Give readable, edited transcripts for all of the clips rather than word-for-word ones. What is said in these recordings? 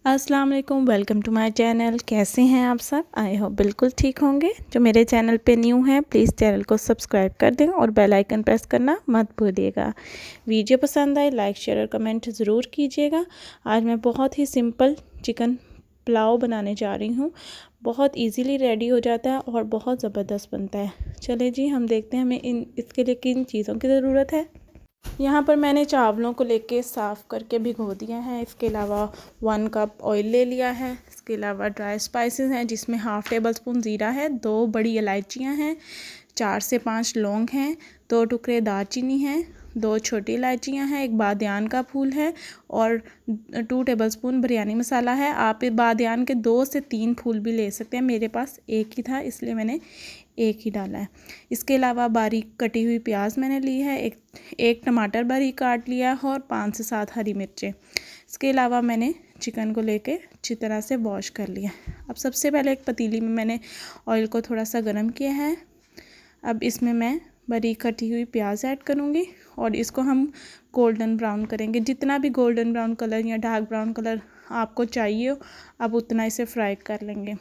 अस्सलाम वालेकुम, welcome to my channel. कैसे हैं आप सब? आई होप बिल्कुल ठीक होंगे। जो मेरे चैनल पे न्यू हैं प्लीज़ चैनल को सब्सक्राइब कर दें और बेल आइकन प्रेस करना मत भूलिएगा। वीडियो पसंद आए लाइक शेयर और कमेंट ज़रूर कीजिएगा। आज मैं बहुत ही सिंपल चिकन पुलाव बनाने जा रही हूँ। बहुत इजीली रेडी हो जाता है और बहुत ज़बरदस्त बनता है। चले जी हम देखते हैं हमें इसके लिए किन चीज़ों की ज़रूरत है। यहाँ पर मैंने चावलों को लेके साफ़ करके भिगो दिया है। इसके अलावा 1 कप ऑयल ले लिया है। इसके अलावा ड्राई स्पाइसेस हैं जिसमें हाफ़ टेबल स्पून ज़ीरा है, 2 बड़ी इलायचियाँ हैं, 4 से 5 लौंग हैं, 2 टुकड़े दालचीनी हैं, 2 छोटी इलायचियाँ हैं, 1 बादियान का फूल है और 2 टेबलस्पून बिरयानी मसाला है। आप बादियान के 2 से 3 फूल भी ले सकते हैं। मेरे पास एक ही था इसलिए मैंने एक ही डाला है। इसके अलावा बारीक कटी हुई प्याज मैंने ली है, एक टमाटर बारीक काट लिया है और 5 से 7 हरी मिर्चें। इसके अलावा मैंने चिकन को लेके अच्छी तरह से वॉश कर लिया। अब सबसे पहले एक पतीली में मैंने ऑयल को थोड़ा सा गर्म किया है। अब इसमें मैं बारीक कटी हुई प्याज ऐड करूँगी और इसको हम गोल्डन ब्राउन करेंगे। जितना भी गोल्डन ब्राउन कलर या डार्क ब्राउन कलर आपको चाहिए हो आप उतना इसे फ्राई कर लेंगे।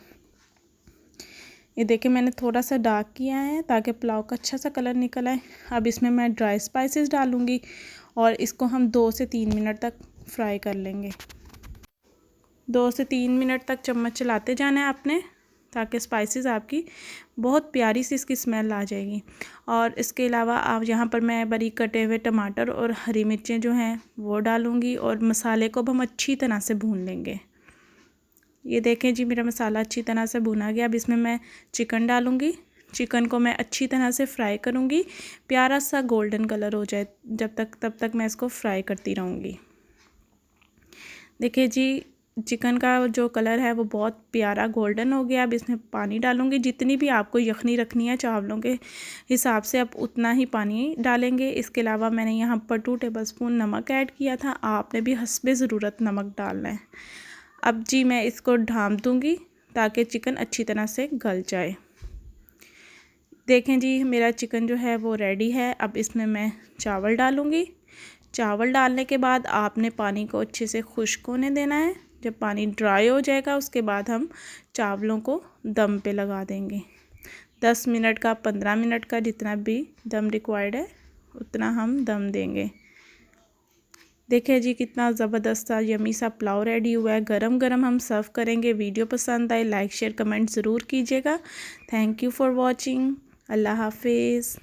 ये देखिए मैंने थोड़ा सा डार्क किया है ताकि पुलाव का अच्छा सा कलर निकल आए। अब इसमें मैं ड्राई स्पाइसेस डालूँगी और इसको हम 2 से 3 मिनट तक फ्राई कर लेंगे। 2 से 3 मिनट तक चम्मच चलाते जाना है आपने ताकि स्पाइसेस आपकी बहुत प्यारी सी इसकी स्मेल आ जाएगी। और इसके अलावा आप यहाँ पर मैं बारीक कटे हुए टमाटर और हरी मिर्चें जो हैं वो डालूँगी और मसाले को अब हम अच्छी तरह से भून लेंगे। ये देखें जी मेरा मसाला अच्छी तरह से भुना गया। अब इसमें मैं चिकन डालूँगी। चिकन को मैं अच्छी तरह से फ्राई करूँगी, प्यारा सा गोल्डन कलर हो जाए तब तक मैं इसको फ्राई करती रहूँगी। देखिए जी चिकन का जो कलर है वो बहुत प्यारा गोल्डन हो गया। अब इसमें पानी डालूँगी। जितनी भी आपको यखनी रखनी है चावलों के हिसाब से आप उतना ही पानी डालेंगे। इसके अलावा मैंने यहाँ पर 2 टेबलस्पून नमक ऐड किया था। आपने भी हस्बे ज़रूरत नमक डालना है। अब जी मैं इसको ढाँप दूँगी ताकि चिकन अच्छी तरह से गल जाए। देखें जी मेरा चिकन जो है वो रेडी है। अब इसमें मैं चावल डालूँगी। चावल डालने के बाद आपने पानी को अच्छे से खुश्क होने देना है। जब पानी ड्राई हो जाएगा उसके बाद हम चावलों को दम पे लगा देंगे। 10 मिनट का 15 मिनट का जितना भी दम रिक्वायर्ड है उतना हम दम देंगे। देखिए जी कितना ज़बरदस्त सा यमी सा पुलाव रेडी हुआ है। गरम गरम हम सर्व करेंगे। वीडियो पसंद आए लाइक शेयर कमेंट ज़रूर कीजिएगा। Thank you for watching. अल्लाह हाफिज़।